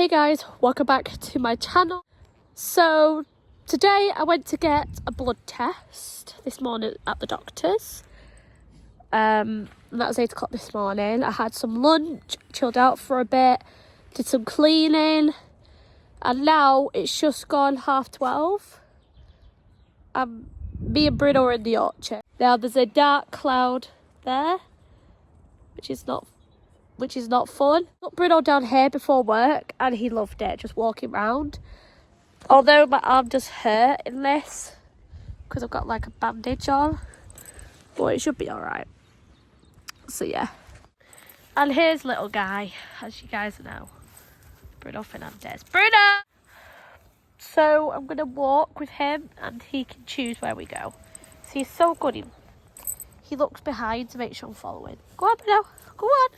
Hey guys, welcome back to my channel. So today I went to get a blood test this morning at the doctor's. That was 8 o'clock this morning. I had some lunch, chilled out for a bit, did some cleaning, and now it's just gone 12:30. Me and Bruno are in the orchard. Now there's a dark cloud there, which is not fun. Got Bruno down here before work and he loved it, just walking around. Although my arm does hurt in this because I've got like a bandage on, but it should be alright. So yeah. And here's little guy, as you guys know, Bruno Fernandez. Bruno! So I'm going to walk with him and he can choose where we go. So he's so good. He looks behind to make sure I'm following. Go on, Bruno. Go on.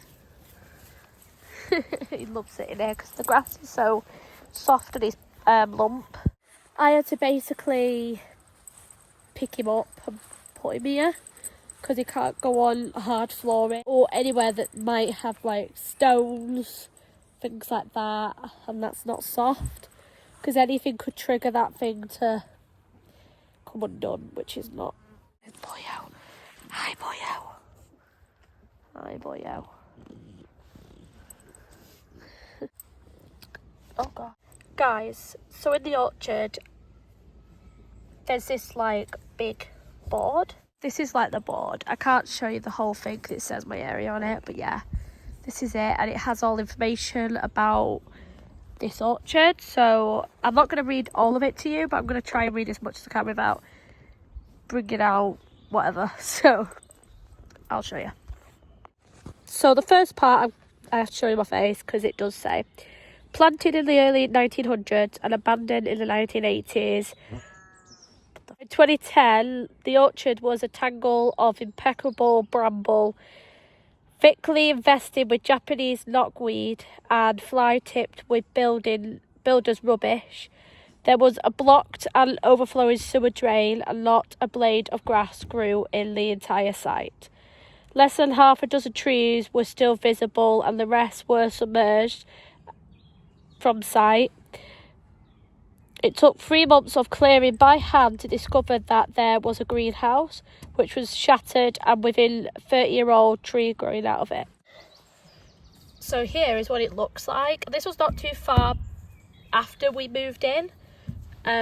He loves sitting here because the grass is so soft and his lump. I had to basically pick him up and put him here because he can't go on hard flooring or anywhere that might have like stones, things like that, and that's not soft because anything could trigger that thing to come undone, which is not. Boyo. Hi, boyo. Hi, boyo. Oh god. Guys, so in the orchard there's this like big board. This is like the board. I can't show you the whole thing because it says my area on it, but yeah, this is it, and it has all information about this orchard. So I'm not going to read all of it to you, but I'm going to try and read as much as I can without bringing out whatever. So I'll show you. So the first part I have to show you my face because it does say planted in the early 1900s and abandoned in the 1980s. In 2010, the orchard was a tangle of impeccable bramble, thickly invested with Japanese knotweed and fly-tipped with builders' rubbish. There was a blocked and overflowing sewer drain and not a blade of grass grew in the entire site. Less than half a dozen trees were still visible and the rest were submerged from sight. It took 3 months of clearing by hand to discover that there was a greenhouse, which was shattered and within a 30-year-old tree growing out of it. So here is what it looks like. This was not too far after we moved in,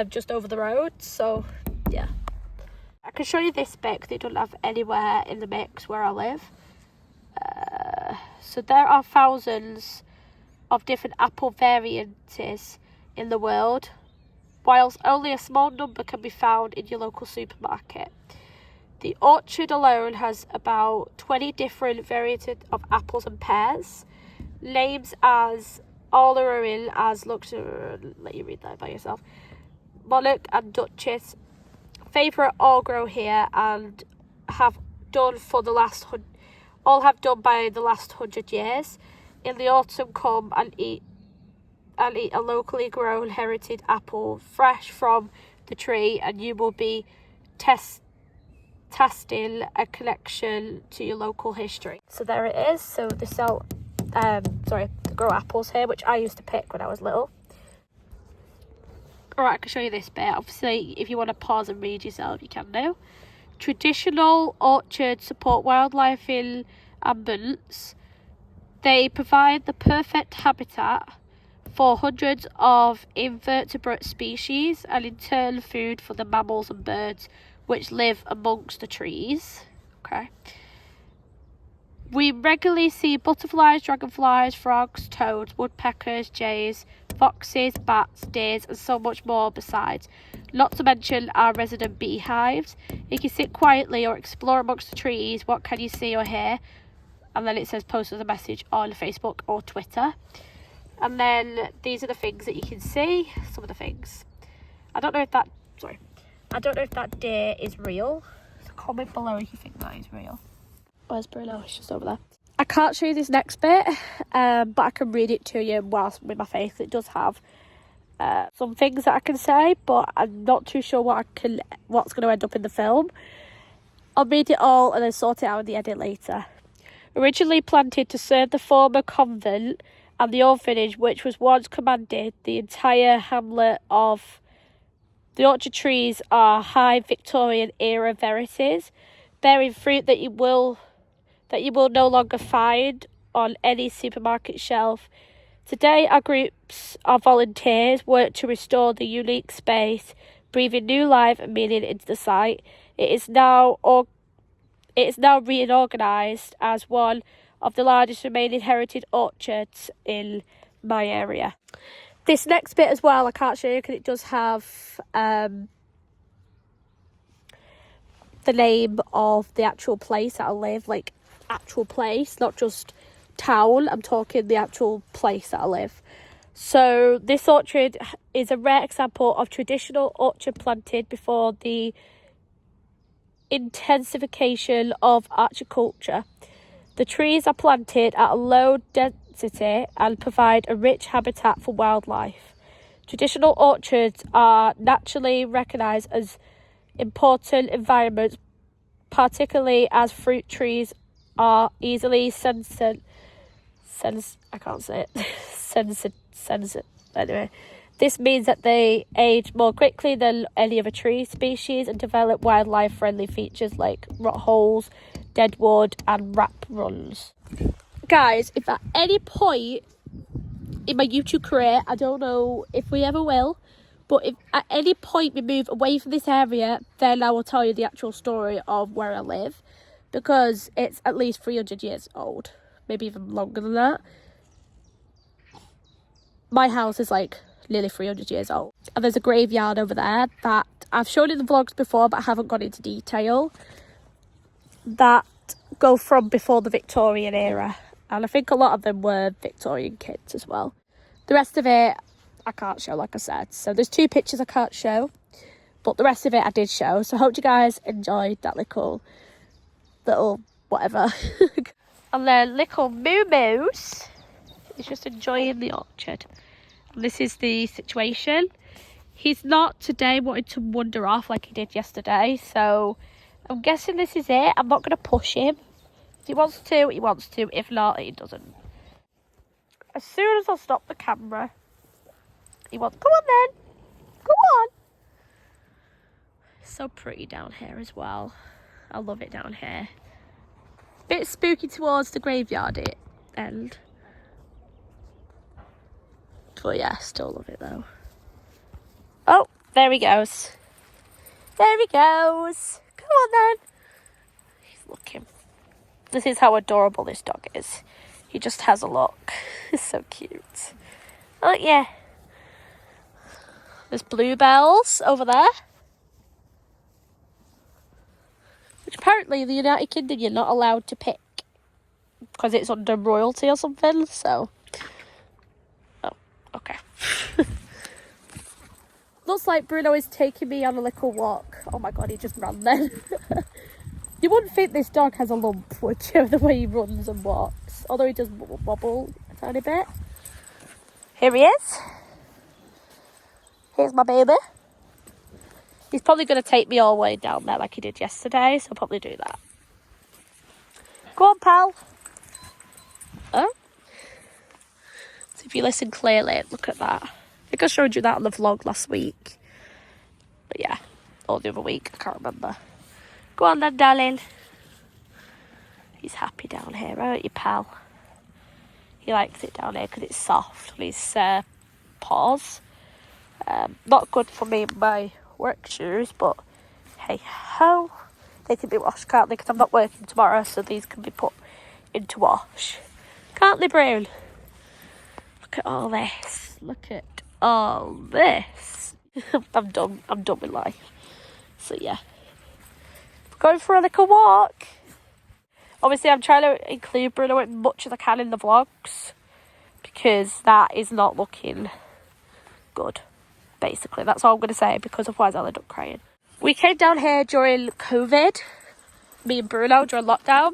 just over the road. So yeah, I can show you this bit because it doesn't have anywhere in the mix where I live. So there are thousands of different apple varieties in the world, whilst only a small number can be found in your local supermarket. The orchard alone has about 20 different varieties of apples and pears. Names as Olarin, as looks, let you read that by yourself, Monarch and Duchess, favourite all grow here and have done for the last by the last 100 years. In the autumn, come and eat a locally grown heritage apple fresh from the tree, and you will be testing a connection to your local history. So there it is. So they sell, they grow apples here, which I used to pick when I was little. Alright, I can show you this bit. Obviously, if you want to pause and read yourself, you can do. Traditional orchards support wildlife in abundance. They provide the perfect habitat for hundreds of invertebrate species and in turn food for the mammals and birds which live amongst the trees. Okay. We regularly see butterflies, dragonflies, frogs, toads, woodpeckers, jays, foxes, bats, deers and so much more besides. Not to mention our resident beehives. You can sit quietly or explore amongst the trees. What can you see or hear? And then it says post us a message on Facebook or Twitter. And then these are the things that you can see. Some of the things. I don't know if that deer is real. So comment below if you think that is real. Where's Bruno? It's just over there. I can't show you this next bit, but I can read it to you whilst with my face. It does have some things that I can say, but I'm not too sure what's going to end up in the film. I'll read it all and then sort it out in the edit later. Originally planted to serve the former convent and the orphanage which was once commanded the entire hamlet of the orchard trees are high Victorian era varieties, bearing fruit that you will no longer find on any supermarket shelf. Today, our groups of volunteers work to restore the unique space, breathing new life and meaning into the site. It is now reorganised as one of the largest remaining heritage orchards in my area. This next bit as well, I can't show you because it does have the name of the actual place that I live, like actual place, not just town. I'm talking the actual place that I live. So this orchard is a rare example of traditional orchard planted before the intensification of horticulture. The trees are planted at a low density and provide a rich habitat for wildlife. Traditional orchards are naturally recognised as important environments, particularly as fruit trees are easily anyway. This means that they age more quickly than any other tree species and develop wildlife-friendly features like rot holes, dead wood, and rap runs. Guys, if at any point in my YouTube career, I don't know if we ever will, but if at any point we move away from this area, then I will tell you the actual story of where I live, because it's at least 300 years old, maybe even longer than that. My house is like nearly 300 years old. And there's a graveyard over there that I've shown in the vlogs before, but I haven't gone into detail, that go from before the Victorian era. And I think a lot of them were Victorian kids as well. The rest of it, I can't show, like I said. So there's 2 pictures I can't show, but the rest of it I did show. So I hope you guys enjoyed that little whatever. And then little Moo Moos is just enjoying the orchard. And this is the situation. He's not today wanting to wander off like he did yesterday, so I'm guessing this is it. I'm not going to push him. If he wants to, he wants to. If not, he doesn't. As soon as I stop the camera, he wants, come on then. Come on. It's so pretty down here as well. I love it down here. Bit spooky towards the graveyard end. But yeah, still love it though. Oh, there he goes. There he goes. Come on then. He's looking. This is how adorable this dog is. He just has a look. It's so cute. Oh yeah. There's bluebells over there. Which apparently in the United Kingdom you're not allowed to pick, because it's under royalty or something, so. Oh, okay. Looks like Bruno is taking me on a little walk. Oh my god, he just ran then. You wouldn't think this dog has a lump, would you, the way he runs and walks? Although he does wobble a tiny bit. Here he is. Here's my baby. He's probably going to take me all the way down there like he did yesterday, so I'll probably do that. Go on, pal. Oh. So if you listen clearly, look at that. I think I showed you that on the vlog last week. But yeah, or the other week, I can't remember. Go on then, darling. He's happy down here, aren't you, pal? He likes it down here because it's soft on his paws. Not good for me in my work shoes, but hey ho. They can be washed, can't they? Because I'm not working tomorrow, so these can be put into wash. Can't they, Brune? Look at all this. Look at all this. I'm done with life. So yeah. Going for a little walk. Obviously, I'm trying to include Bruno as much as I can in the vlogs, because that is not looking good. Basically, that's all I'm going to say, because otherwise I'll end up crying. We came down here during COVID, me and Bruno, during lockdown.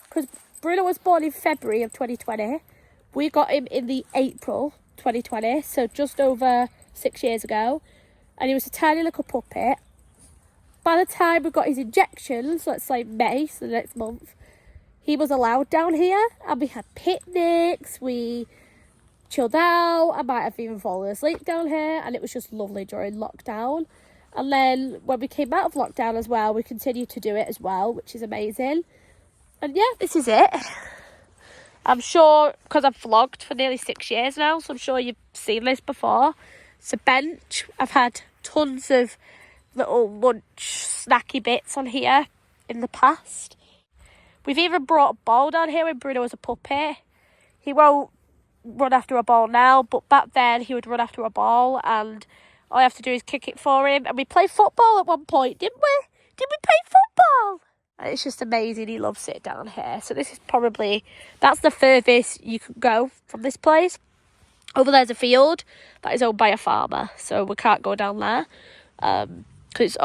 Because Bruno was born in February of 2020. We got him in the April 2020, so just over 6 years ago. And he was a tiny little puppet. By the time we got his injections, let's say May, so the next month, he was allowed down here, and we had picnics, we chilled out. I might have even fallen asleep down here, and it was just lovely during lockdown. And then when we came out of lockdown as well, we continued to do it as well, which is amazing. And yeah, this is it. I'm sure, because I've vlogged for nearly 6 years now, so I'm sure you've seen this before. It's a bench. I've had tons of little lunch snacky bits on here in the past. We've even brought a ball down here when Bruno was a puppy. He won't run after a ball now, but back then he would run after a ball, and all I have to do is kick it for him. And we played football at one point, didn't we? Did we play football? And it's just amazing. He loves it down here. So this is probably, that's the furthest you can go from this place. Over there's a field that is owned by a farmer, so we can't go down there because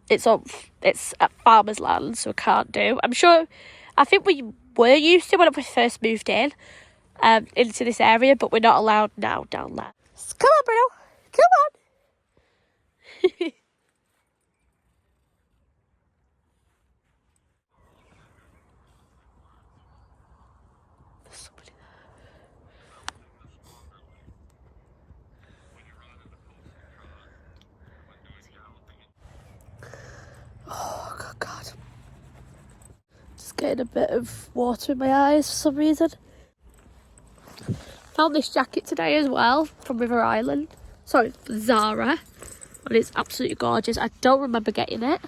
it's at farmer's land, so we can't do. I think we were used to when we first moved in into this area, but we're not allowed now down there. So come on, Bruno, come on. Oh, God. Just getting a bit of water in my eyes for some reason. Found this jacket today as well from River Island. Sorry, Zara. And it's absolutely gorgeous. I don't remember getting it.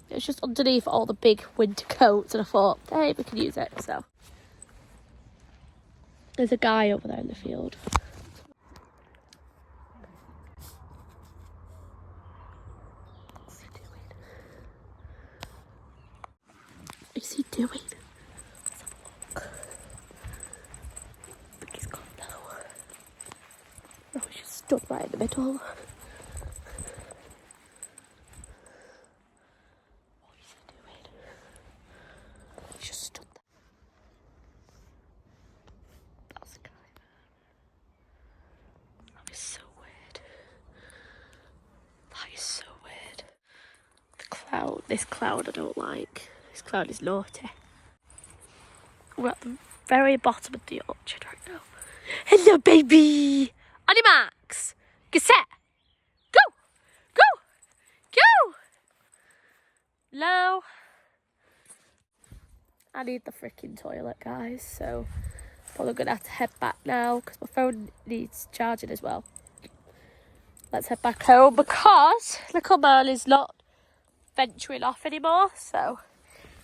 It was just underneath all the big winter coats, and I thought, hey, we can use it. So there's a guy over there in the field. What's he doing? Let's have a look. I think he's gone now. Oh, he's just stood right in the middle. What is he doing? He's just stood there. That's the guy. That is so weird. That is so weird. This cloud I don't like. This cloud is naughty. We're at the very bottom of the orchard right now. Hello, baby! On your marks! Get set! Go! Go! Go! No. I need the freaking toilet, guys, so probably gonna have to head back now because my phone needs charging as well. Let's head back home because little man is not venturing off anymore, so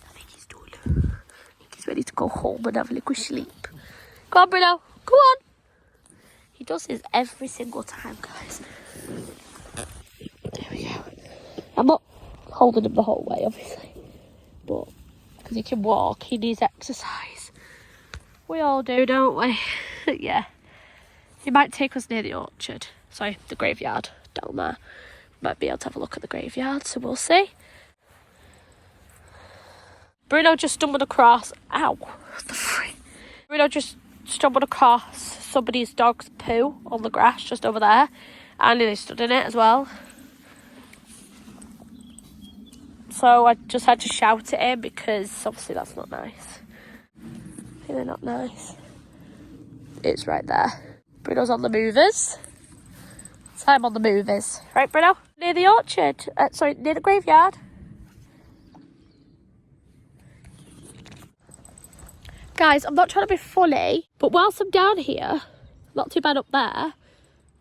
I think he's done. I think he's ready to go home and have a little sleep. Go on, Bruno. Go on. He does this every single time, guys. There we go. I'm not holding him the whole way, obviously, but because he can walk, he needs exercise. We all do, don't we? Yeah. He might take us near the orchard. Sorry, the graveyard down there. Might be able to have a look at the graveyard, so we'll see. Bruno just stumbled across. Ow. The freak. Bruno just stumbled across somebody's dog's poo on the grass just over there. I nearly stood in it as well. So I just had to shout at him because obviously that's not nice. Really not nice. It's right there. Bruno's on the movers. So I'm on the movers. Right, Bruno? Near the orchard. Near the graveyard. Guys, I'm not trying to be funny, but whilst I'm down here, not too bad up there,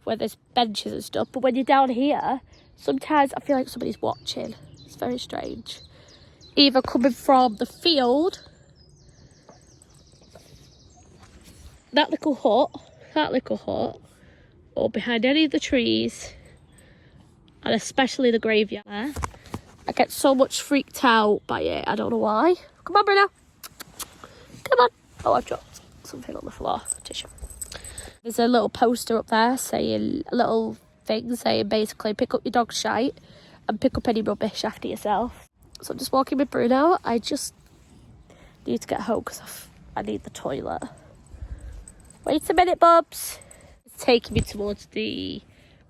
where there's benches and stuff, but when you're down here, sometimes I feel like somebody's watching. It's very strange. Either coming from the field, that little hut, or behind any of the trees, and especially the graveyard there. I get so much freaked out by it, I don't know why. Come on, Bruno. Come on. Oh, I've dropped something on the floor. Tissue. There's a little poster up there saying, a little thing saying basically pick up your dog's shite and pick up any rubbish after yourself. So I'm just walking with Bruno. I just need to get home because I need the toilet. Wait a minute, Bubs. It's taking me towards the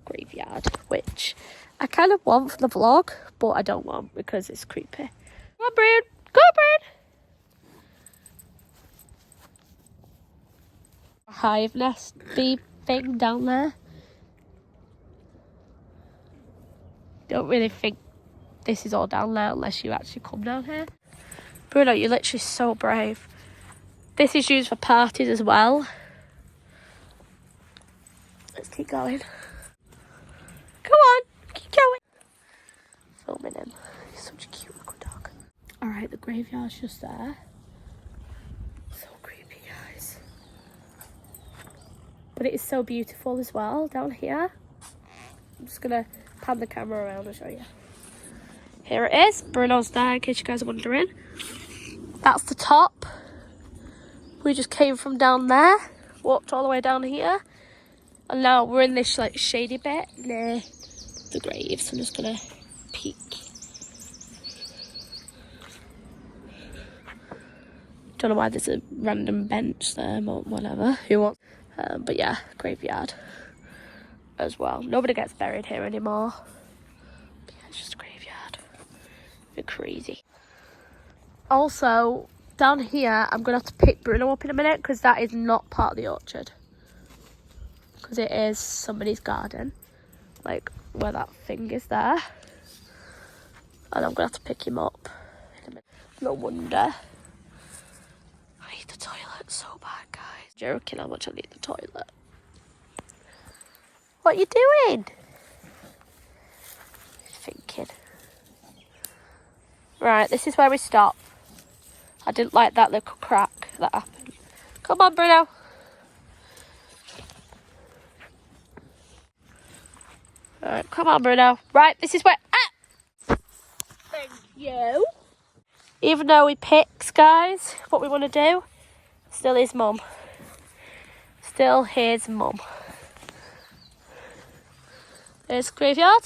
graveyard, which I kind of want for the vlog, but I don't want because it's creepy. Come on, Brune. Go on, Brune. hive nest bee thing down there. Don't really think this is all down there unless you actually come down here. Bruno, you're literally so brave. This is used for parties as well. Let's keep going. Come on, keep going. Filming him. He's such a cute little dog. Alright, the graveyard's just there. So creepy, guys. But it is so beautiful as well down here. I'm just gonna pan the camera around and show you. Here it is. Bruno's there, in case you guys are wondering. That's the top. We just came from down there, walked all the way down here, and now we're in this like shady bit near the graves. I'm just gonna peek. Don't know why there's a random bench there, or whatever. Who wants? But yeah, graveyard as well. Nobody gets buried here anymore. But yeah, it's just a graveyard. A bit crazy. Also, down here, I'm going to have to pick Bruno up in a minute because that is not part of the orchard. Because it is somebody's garden. Like, where that thing is there. And I'm going to have to pick him up in a minute. No wonder. I need the toilet so bad, guys. Joking how much I need the toilet. What are you doing? Thinking. Right, this is where we stop. I didn't like that little crack that happened. Come on, Bruno. Alright, come on, Bruno. Right, this is where... Ah! Thank you. Even though he picks, guys, what we want to do, still his mum. Still his mum. There's the graveyard.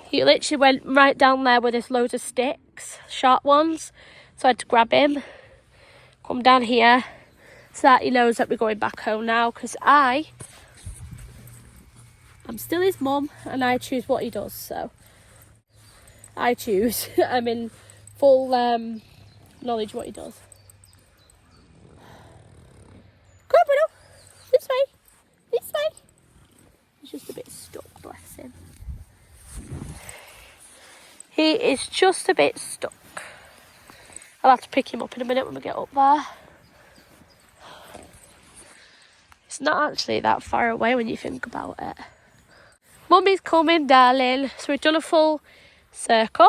He literally went right down there where there's loads of sticks, sharp ones. So I had to grab him, come down here, so that he knows that we're going back home now. Because I'm still his mum, and I choose what he does. So I choose. I'm in full knowledge what he does. Come on, Bruno. This way. This way. He's just a bit stuck, bless him. He is just a bit stuck. I'll have to pick him up in a minute when we get up there. It's not actually that far away when you think about it. Mummy's coming, darling. So we've done a full circle.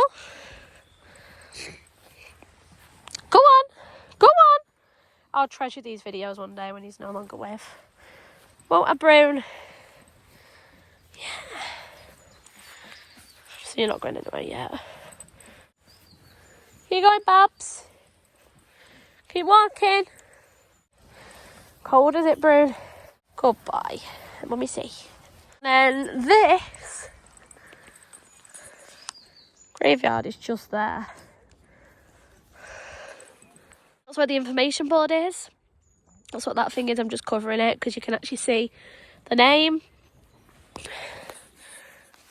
Go on. Go on. I'll treasure these videos one day when he's no longer with. Won't I, Brune? Yeah. So you're not going anywhere yet. Keep going, Babs. Keep walking. Cold is it, Brune? Goodbye. Let me see. And then this graveyard is just there. That's where the information board is. That's what that thing is. I'm just covering it because you can actually see the name.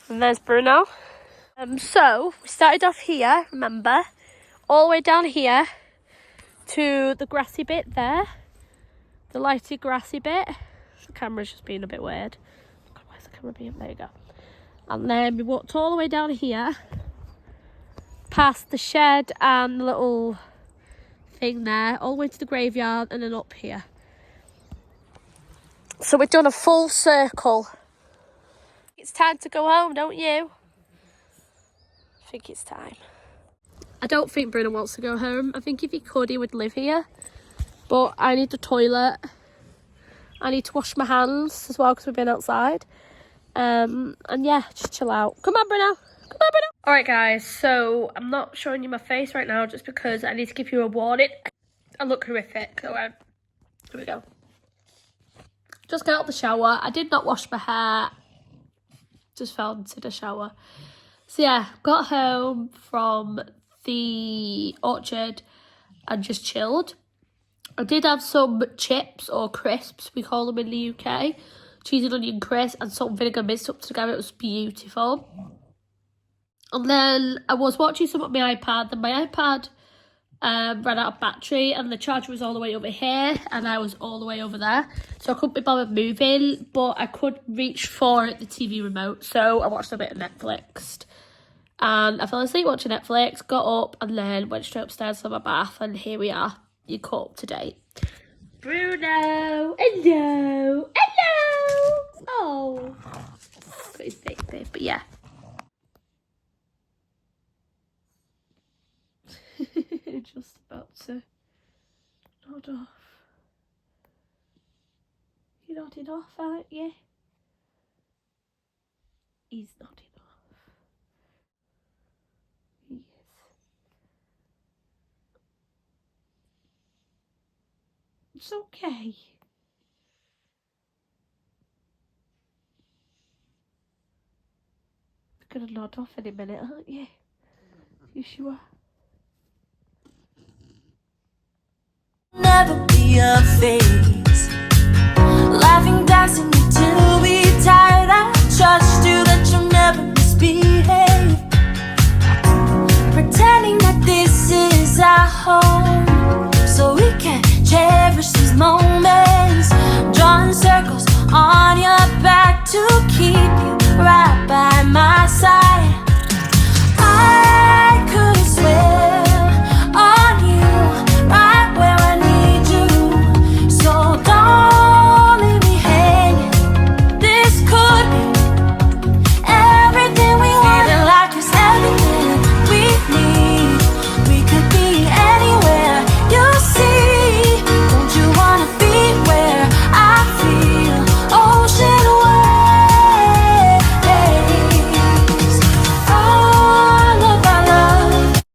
And there's Bruno. So we started off here, remember? All the way down here to the grassy bit there. The lighty grassy bit. The camera's just being a bit weird. God, where's the camera being? There you go. And then we walked all the way down here. Past the shed and the little thing there. All the way to the graveyard and then up here. So we've done a full circle. It's time to go home, don't you? I think it's time. I don't think Bruno wants to go home. I think if he could, he would live here. But I need the toilet. I need to wash my hands as well because we've been outside. And yeah, just chill out. Come on, Bruno. Come on, Bruno. Alright, guys. So I'm not showing you my face right now just because I need to give you a warning. I look horrific. So here we go. Just got out of the shower. I did not wash my hair. Just fell into the shower. So yeah, got home from the orchard and just chilled. I did have some chips or crisps, we call them in the UK. Cheese and onion crisp and salt and vinegar mixed up together. It was beautiful. And then I was watching some on my iPad. And my iPad ran out of battery, and the charger was all the way over here and I was all the way over there, so I couldn't be bothered moving, but I could reach for the TV remote, so I watched a bit of Netflix. And I fell asleep watching Netflix, got up and then went straight upstairs for my bath, and here we are, you caught up to date. Bruno, hello, hello. Oh, got his baby, but yeah. Just about to nod off. You're nodding off, aren't you? He's nodding off. He is. It's okay. You're gonna nod off in a minute, aren't you? You sure? Never be a phase. Laughing, dancing until we tired. I trust you that you'll never misbehave. Pretending that this is our home, so we can cherish these moments. Drawing circles on your back to keep you wrapped